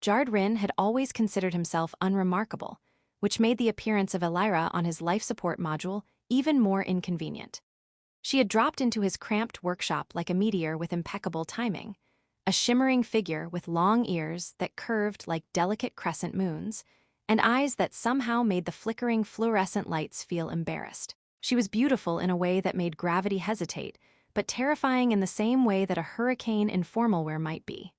Jard had always considered himself unremarkable, which made the appearance of Elira on his life support module even more inconvenient. She had dropped into his cramped workshop like a meteor with impeccable timing, a shimmering figure with long ears that curved like delicate crescent moons, and eyes that somehow made the flickering fluorescent lights feel embarrassed. She was beautiful in a way that made gravity hesitate, but terrifying in the same way that a hurricane in formal wear might be.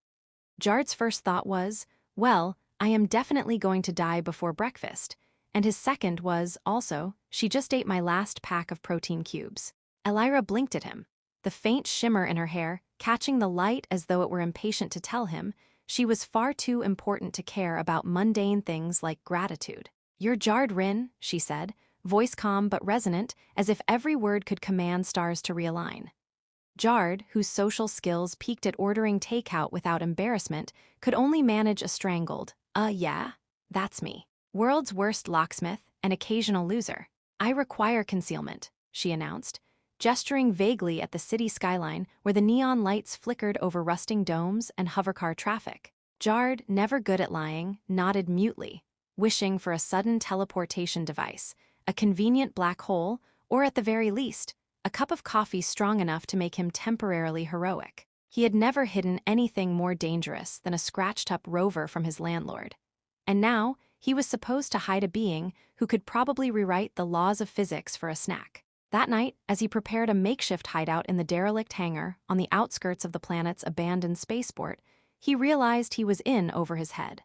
Jard's first thought was, well, I am definitely going to die before breakfast, and his second was, also, she just ate my last pack of protein cubes. Elira blinked at him, the faint shimmer in her hair catching the light as though it were impatient to tell him she was far too important to care about mundane things like gratitude. "You're Jard, she said, voice calm but resonant, as if every word could command stars to realign. Jard, whose social skills peaked at ordering takeout without embarrassment, could only manage a strangled, yeah, that's me. World's worst locksmith, an occasional loser. I require concealment," she announced, gesturing vaguely at the city skyline where the neon lights flickered over rusting domes and hovercar traffic. Jard, never good at lying, nodded mutely, wishing for a sudden teleportation device, a convenient black hole, or at the very least, a cup of coffee strong enough to make him temporarily heroic. He had never hidden anything more dangerous than a scratched-up rover from his landlord. And now, he was supposed to hide a being who could probably rewrite the laws of physics for a snack. That night, as he prepared a makeshift hideout in the derelict hangar on the outskirts of the planet's abandoned spaceport, he realized he was in over his head.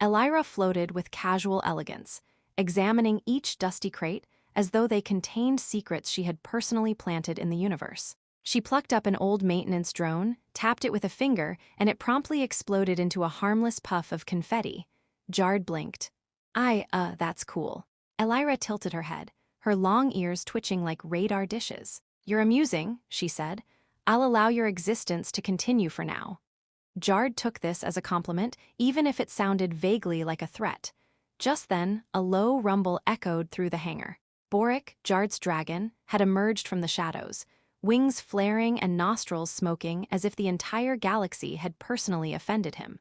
Elira floated with casual elegance, examining each dusty crate as though they contained secrets she had personally planted in the universe. She plucked up an old maintenance drone, tapped it with a finger, and it promptly exploded into a harmless puff of confetti. Jard blinked. That's cool." Elira tilted her head, her long ears twitching like radar dishes. "You're amusing," she said. "I'll allow your existence to continue for now." Jard took this as a compliment, even if it sounded vaguely like a threat. Just then, a low rumble echoed through the hangar. Boric, Jard's dragon, had emerged from the shadows, wings flaring and nostrils smoking as if the entire galaxy had personally offended him.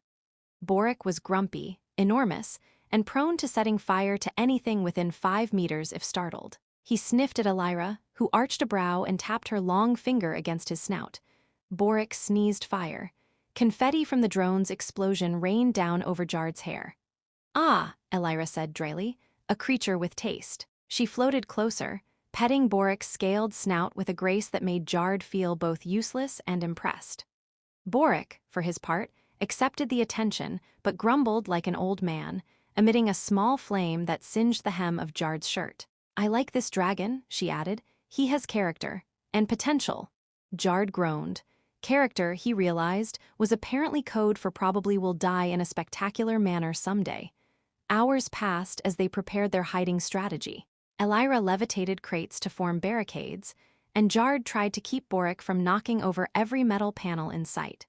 Boric was grumpy, enormous, and prone to setting fire to anything within 5 meters if startled. He sniffed at Elira, who arched a brow and tapped her long finger against his snout. Boric sneezed fire. Confetti from the drone's explosion rained down over Jard's hair. "Ah," Elira said drily, "a creature with taste." She floated closer, petting Boric's scaled snout with a grace that made Jard feel both useless and impressed. Boric, for his part, accepted the attention but grumbled like an old man, emitting a small flame that singed the hem of Jard's shirt. "I like this dragon," she added. "He has character. And potential." Jard groaned. Character, he realized, was apparently code for probably will die in a spectacular manner someday. Hours passed as they prepared their hiding strategy. Elira levitated crates to form barricades, and Jard tried to keep Boric from knocking over every metal panel in sight.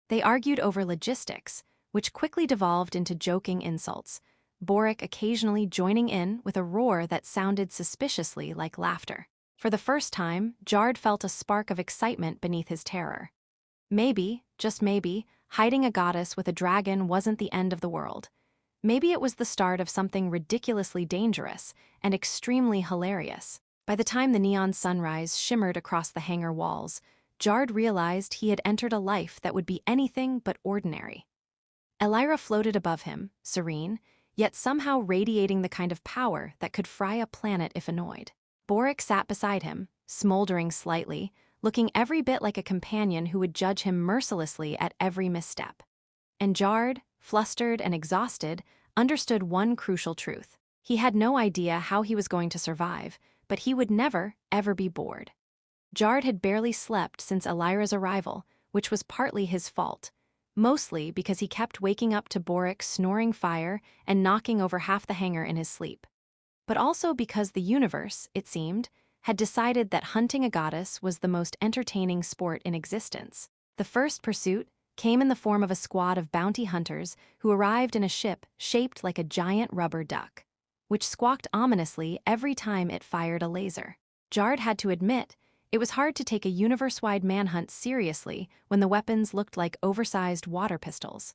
They argued over logistics, which quickly devolved into joking insults, Boric occasionally joining in with a roar that sounded suspiciously like laughter. For the first time, Jard felt a spark of excitement beneath his terror. Maybe, just maybe, hiding a goddess with a dragon wasn't the end of the world. Maybe it was the start of something ridiculously dangerous and extremely hilarious. By the time the neon sunrise shimmered across the hangar walls, Jard realized he had entered a life that would be anything but ordinary. Elira floated above him, serene, yet somehow radiating the kind of power that could fry a planet if annoyed. Boric sat beside him, smoldering slightly, looking every bit like a companion who would judge him mercilessly at every misstep. And Jard, flustered and exhausted, understood one crucial truth. He had no idea how he was going to survive, but he would never, ever be bored. Jard had barely slept since Elira's arrival, which was partly his fault, mostly because he kept waking up to Boric snoring fire and knocking over half the hangar in his sleep. But also because the universe, it seemed, had decided that hunting a goddess was the most entertaining sport in existence. The first pursuit came in the form of a squad of bounty hunters who arrived in a ship shaped like a giant rubber duck, which squawked ominously every time it fired a laser. Jard had to admit, it was hard to take a universe-wide manhunt seriously when the weapons looked like oversized water pistols.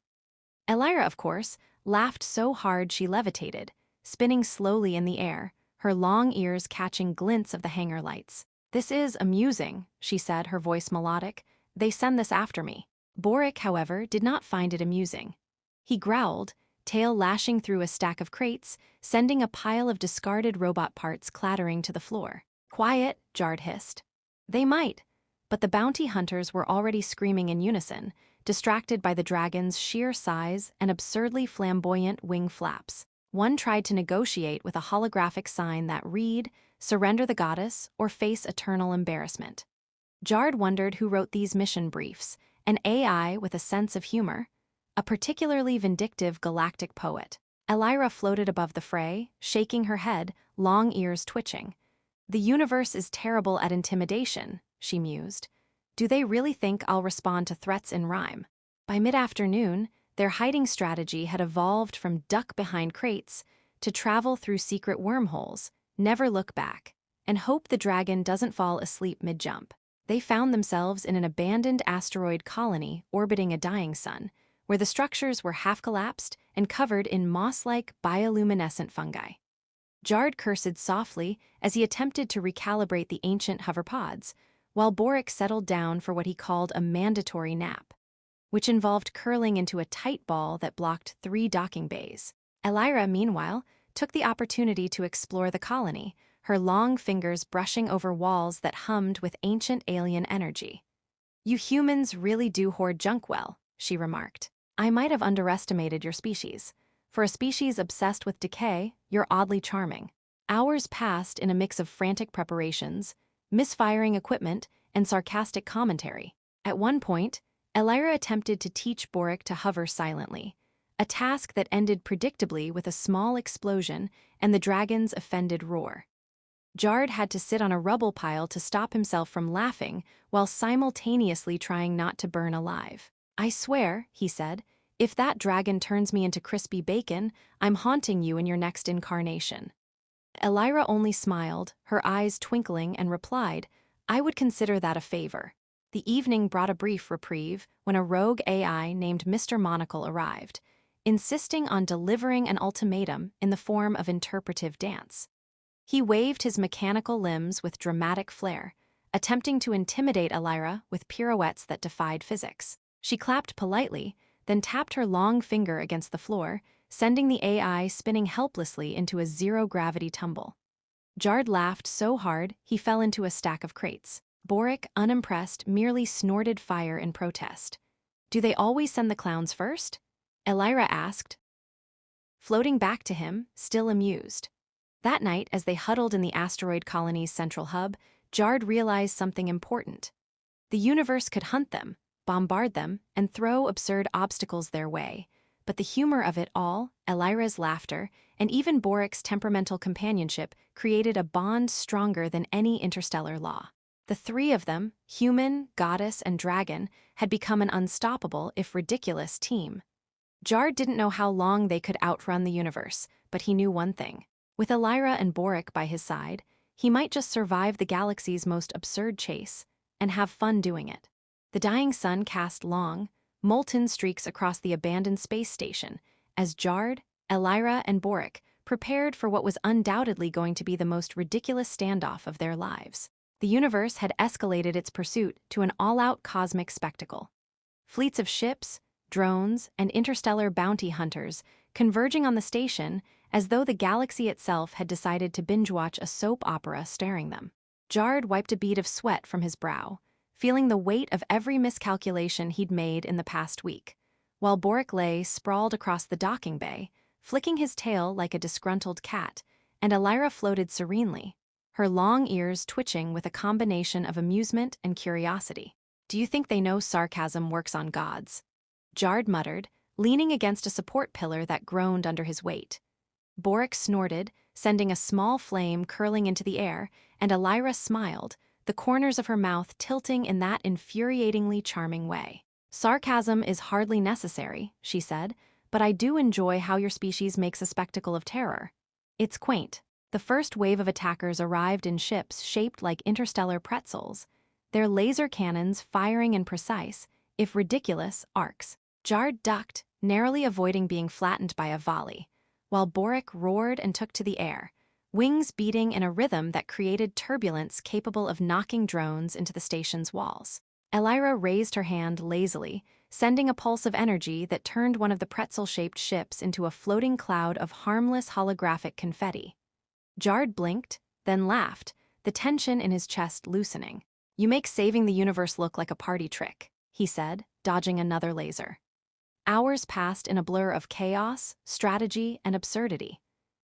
Elira, of course, laughed so hard she levitated, spinning slowly in the air, her long ears catching glints of the hangar lights. "This is amusing," she said, her voice melodic. "They send this after me." Boric, however, did not find it amusing. He growled, tail lashing through a stack of crates, sending a pile of discarded robot parts clattering to the floor. "Quiet," Jard hissed. They might, but the bounty hunters were already screaming in unison, distracted by the dragon's sheer size and absurdly flamboyant wing flaps. One tried to negotiate with a holographic sign that read, "Surrender the goddess or face eternal embarrassment." Jard wondered who wrote these mission briefs, an AI with a sense of humor, a particularly vindictive galactic poet. Elira floated above the fray, shaking her head, long ears twitching. "The universe is terrible at intimidation," she mused. "Do they really think I'll respond to threats in rhyme?" By mid-afternoon, their hiding strategy had evolved from duck behind crates to travel through secret wormholes, never look back, and hope the dragon doesn't fall asleep mid-jump. They found themselves in an abandoned asteroid colony orbiting a dying sun, where the structures were half-collapsed and covered in moss-like bioluminescent fungi. Jard cursed softly as he attempted to recalibrate the ancient hoverpods, while Boric settled down for what he called a mandatory nap, which involved curling into a tight ball that blocked 3 docking bays. Elira, meanwhile, took the opportunity to explore the colony, her long fingers brushing over walls that hummed with ancient alien energy. "You humans really do hoard junk well," she remarked. "I might have underestimated your species. For a species obsessed with decay, you're oddly charming." Hours passed in a mix of frantic preparations, misfiring equipment, and sarcastic commentary. At one point, Elira attempted to teach Boric to hover silently, a task that ended predictably with a small explosion and the dragon's offended roar. Jard had to sit on a rubble pile to stop himself from laughing while simultaneously trying not to burn alive. "I swear," he said, "if that dragon turns me into crispy bacon, I'm haunting you in your next incarnation." Elira only smiled, her eyes twinkling, and replied, "I would consider that a favor." The evening brought a brief reprieve when a rogue AI named Mr. Monocle arrived, insisting on delivering an ultimatum in the form of interpretive dance. He waved his mechanical limbs with dramatic flair, attempting to intimidate Elira with pirouettes that defied physics. She clapped politely, then tapped her long finger against the floor, sending the AI spinning helplessly into a zero-gravity tumble. Jard laughed so hard he fell into a stack of crates. Boric, unimpressed, merely snorted fire in protest. "Do they always send the clowns first?" Elira asked, floating back to him, still amused. That night, as they huddled in the asteroid colony's central hub, Jard realized something important. The universe could hunt them, bombard them, and throw absurd obstacles their way. But the humor of it all, Elira's laughter, and even Boric's temperamental companionship created a bond stronger than any interstellar law. The 3 of them, human, goddess, and dragon, had become an unstoppable, if ridiculous, team. Jard didn't know how long they could outrun the universe, but he knew one thing. With Elira and Boric by his side, he might just survive the galaxy's most absurd chase and have fun doing it. The dying sun cast long, molten streaks across the abandoned space station as Jard, Elira, and Boric prepared for what was undoubtedly going to be the most ridiculous standoff of their lives. The universe had escalated its pursuit to an all-out cosmic spectacle. Fleets of ships, drones, and interstellar bounty hunters converging on the station as though the galaxy itself had decided to binge-watch a soap opera staring them. Jard wiped a bead of sweat from his brow, feeling the weight of every miscalculation he'd made in the past week, while Boric lay sprawled across the docking bay, flicking his tail like a disgruntled cat, and Elira floated serenely, her long ears twitching with a combination of amusement and curiosity. "Do you think they know sarcasm works on gods?" Jard muttered, leaning against a support pillar that groaned under his weight. Boric snorted, sending a small flame curling into the air, and Elira smiled, the corners of her mouth tilting in that infuriatingly charming way. "Sarcasm is hardly necessary," she said, "but I do enjoy how your species makes a spectacle of terror. It's quaint." The first wave of attackers arrived in ships shaped like interstellar pretzels, their laser cannons firing in precise, if ridiculous, arcs. Jard ducked, narrowly avoiding being flattened by a volley, while Boric roared and took to the air, wings beating in a rhythm that created turbulence capable of knocking drones into the station's walls. Elira raised her hand lazily, sending a pulse of energy that turned one of the pretzel-shaped ships into a floating cloud of harmless holographic confetti. Jard blinked, then laughed, the tension in his chest loosening. "You make saving the universe look like a party trick," he said, dodging another laser. Hours passed in a blur of chaos, strategy, and absurdity.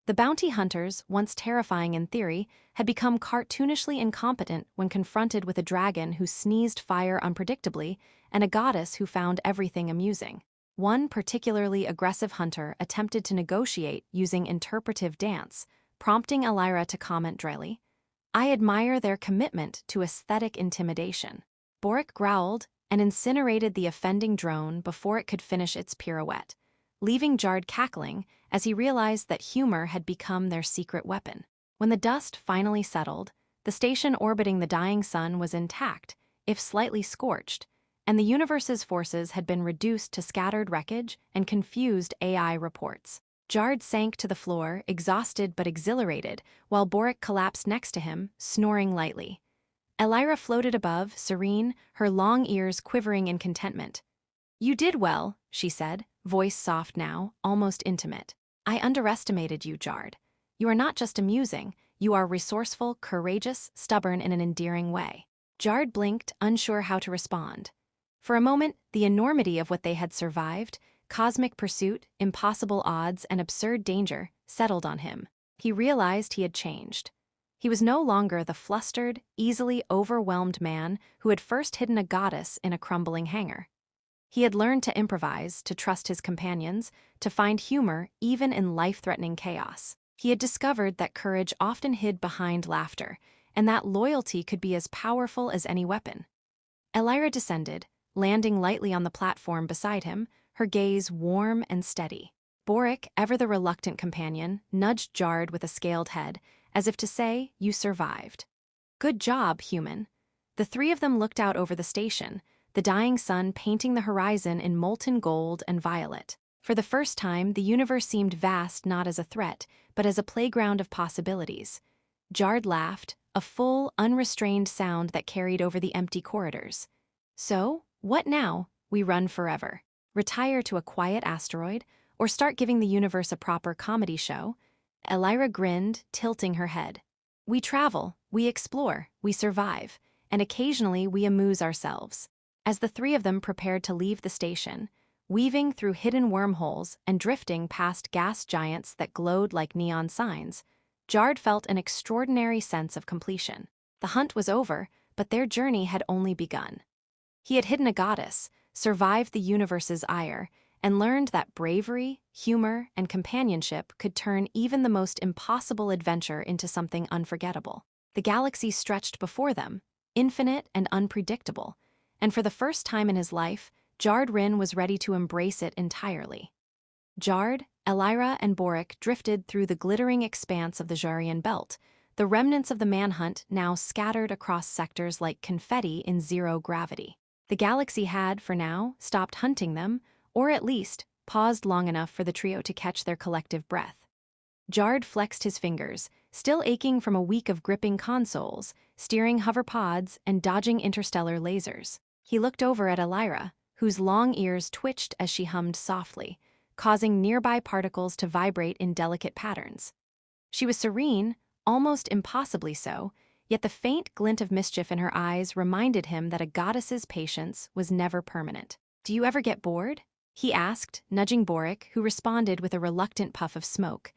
The bounty hunters, once terrifying in theory, had become cartoonishly incompetent when confronted with a dragon who sneezed fire unpredictably and a goddess who found everything amusing. One particularly aggressive hunter attempted to negotiate using interpretive dance, prompting Elira to comment dryly, "I admire their commitment to aesthetic intimidation." Boric growled and incinerated the offending drone before it could finish its pirouette, leaving Jard cackling as he realized that humor had become their secret weapon. When the dust finally settled, the station orbiting the dying sun was intact, if slightly scorched, and the universe's forces had been reduced to scattered wreckage and confused AI reports. Jard sank to the floor, exhausted but exhilarated, while Boric collapsed next to him, snoring lightly. Elira floated above, serene, her long ears quivering in contentment. "You did well," she said, voice soft now, almost intimate. "I underestimated you, Jard. You are not just amusing, you are resourceful, courageous, stubborn in an endearing way." Jard blinked, unsure how to respond. For a moment, the enormity of what they had survived, cosmic pursuit, impossible odds, and absurd danger, settled on him. He realized he had changed. He was no longer the flustered, easily overwhelmed man who had first hidden a goddess in a crumbling hangar. He had learned to improvise, to trust his companions, to find humor even in life-threatening chaos. He had discovered that courage often hid behind laughter, and that loyalty could be as powerful as any weapon. Elira descended, landing lightly on the platform beside him, her gaze warm and steady. Boric, ever the reluctant companion, nudged Jard with a scaled head, as if to say, "You survived." "Good job, human." The three of them looked out over the station, the dying sun painting the horizon in molten gold and violet. For the first time, the universe seemed vast not as a threat, but as a playground of possibilities. Jard laughed, a full, unrestrained sound that carried over the empty corridors. "So, what now? We run forever. Retire to a quiet asteroid, or start giving the universe a proper comedy show?" Elira grinned, tilting her head. "We travel, we explore, we survive, and occasionally we amuse ourselves." As the three of them prepared to leave the station, weaving through hidden wormholes and drifting past gas giants that glowed like neon signs, Jard felt an extraordinary sense of completion. The hunt was over, but their journey had only begun. He had hidden a goddess, survived the universe's ire, and learned that bravery, humor, and companionship could turn even the most impossible adventure into something unforgettable. The galaxy stretched before them, infinite and unpredictable, and for the first time in his life, Jard Ryn was ready to embrace it entirely. Jard, Elira, and Boric drifted through the glittering expanse of the Jarian belt, the remnants of the manhunt now scattered across sectors like confetti in zero gravity. The galaxy had, for now, stopped hunting them, or at least, paused long enough for the trio to catch their collective breath. Jard flexed his fingers, still aching from a week of gripping consoles, steering hover pods, and dodging interstellar lasers. He looked over at Elira, whose long ears twitched as she hummed softly, causing nearby particles to vibrate in delicate patterns. She was serene, almost impossibly so, yet the faint glint of mischief in her eyes reminded him that a goddess's patience was never permanent. "Do you ever get bored?" he asked, nudging Boric, who responded with a reluctant puff of smoke.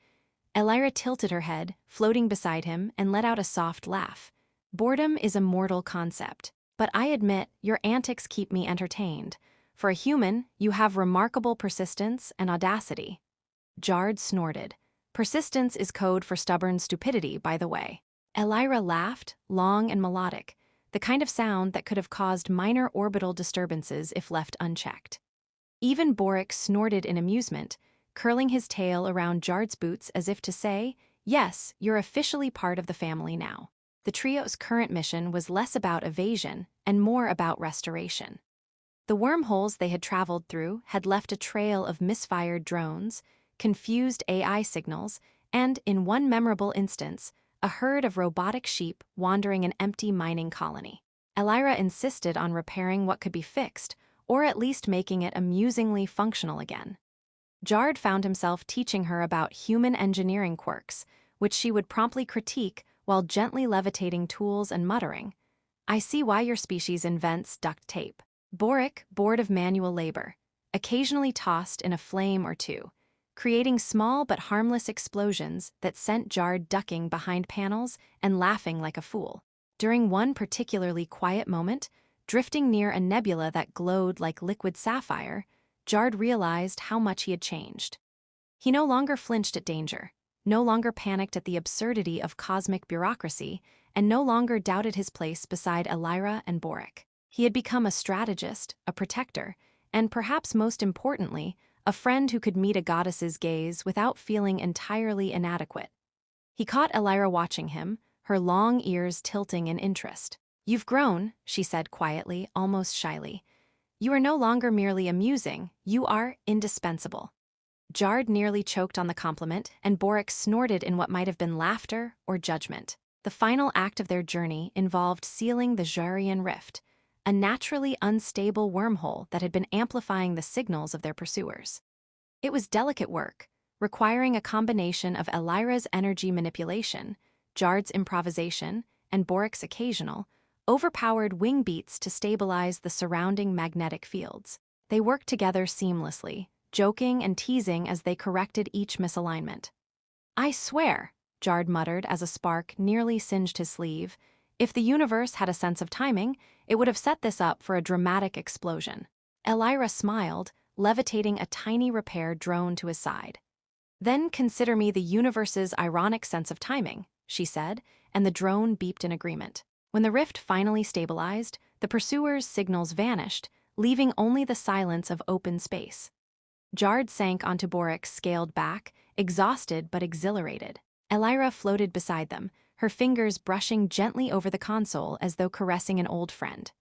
Elira tilted her head, floating beside him, and let out a soft laugh. "Boredom is a mortal concept, but I admit your antics keep me entertained. For a human, you have remarkable persistence and audacity." Jard snorted. "Persistence is code for stubborn stupidity, by the way." Elira laughed, long and melodic, the kind of sound that could have caused minor orbital disturbances if left unchecked. Even Boric snorted in amusement, curling his tail around Jard's boots as if to say, "Yes, you're officially part of the family now." The trio's current mission was less about evasion and more about restoration. The wormholes they had traveled through had left a trail of misfired drones, confused AI signals, and, in one memorable instance, a herd of robotic sheep wandering an empty mining colony. Elira insisted on repairing what could be fixed, or at least making it amusingly functional again. Jard found himself teaching her about human engineering quirks, which she would promptly critique while gently levitating tools and muttering, "I see why your species invents duct tape." Boric, bored of manual labor, occasionally tossed in a flame or two, creating small but harmless explosions that sent Jard ducking behind panels and laughing like a fool. During one particularly quiet moment, drifting near a nebula that glowed like liquid sapphire, Jard realized how much he had changed. He no longer flinched at danger, no longer panicked at the absurdity of cosmic bureaucracy, and no longer doubted his place beside Elira and Boric. He had become a strategist, a protector, and perhaps most importantly, a friend who could meet a goddess's gaze without feeling entirely inadequate. He caught Elira watching him, her long ears tilting in interest. "You've grown," she said quietly, almost shyly. "You are no longer merely amusing, you are indispensable." Jard nearly choked on the compliment, and Boric snorted in what might have been laughter or judgment. The final act of their journey involved sealing the Jarian Rift, a naturally unstable wormhole that had been amplifying the signals of their pursuers. It was delicate work, requiring a combination of Elira's energy manipulation, Jard's improvisation, and Boric's occasional, overpowered wing beats to stabilize the surrounding magnetic fields. They worked together seamlessly, joking and teasing as they corrected each misalignment. "I swear," Jard muttered as a spark nearly singed his sleeve, "if the universe had a sense of timing, it would have set this up for a dramatic explosion." Elira smiled, levitating a tiny repair drone to his side. "Then consider me the universe's ironic sense of timing," she said, and the drone beeped in agreement. When the rift finally stabilized, the pursuers' signals vanished, leaving only the silence of open space. Jard sank onto Boric's scaled back, exhausted but exhilarated. Elira floated beside them, her fingers brushing gently over the console as though caressing an old friend.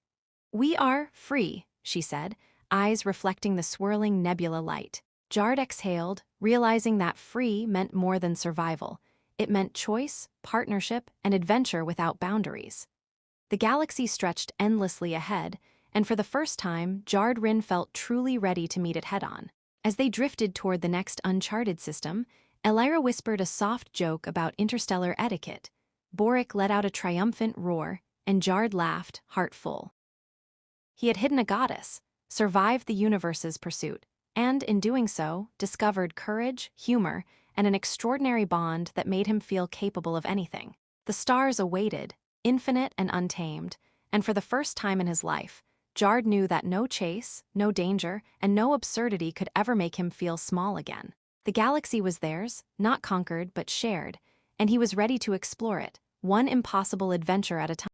"We are free," she said, eyes reflecting the swirling nebula light. Jard exhaled, realizing that free meant more than survival. It meant choice, partnership, and adventure without boundaries. The galaxy stretched endlessly ahead, and for the first time, Jard Rin felt truly ready to meet it head-on. As they drifted toward the next uncharted system, Elira whispered a soft joke about interstellar etiquette. Boric let out a triumphant roar, and Jard laughed, heart full. He had hidden a goddess, survived the universe's pursuit, and, in doing so, discovered courage, humor, and an extraordinary bond that made him feel capable of anything. The stars awaited, infinite and untamed, and for the first time in his life, Jard knew that no chase, no danger, and no absurdity could ever make him feel small again. The galaxy was theirs, not conquered but shared, and he was ready to explore it, one impossible adventure at a time.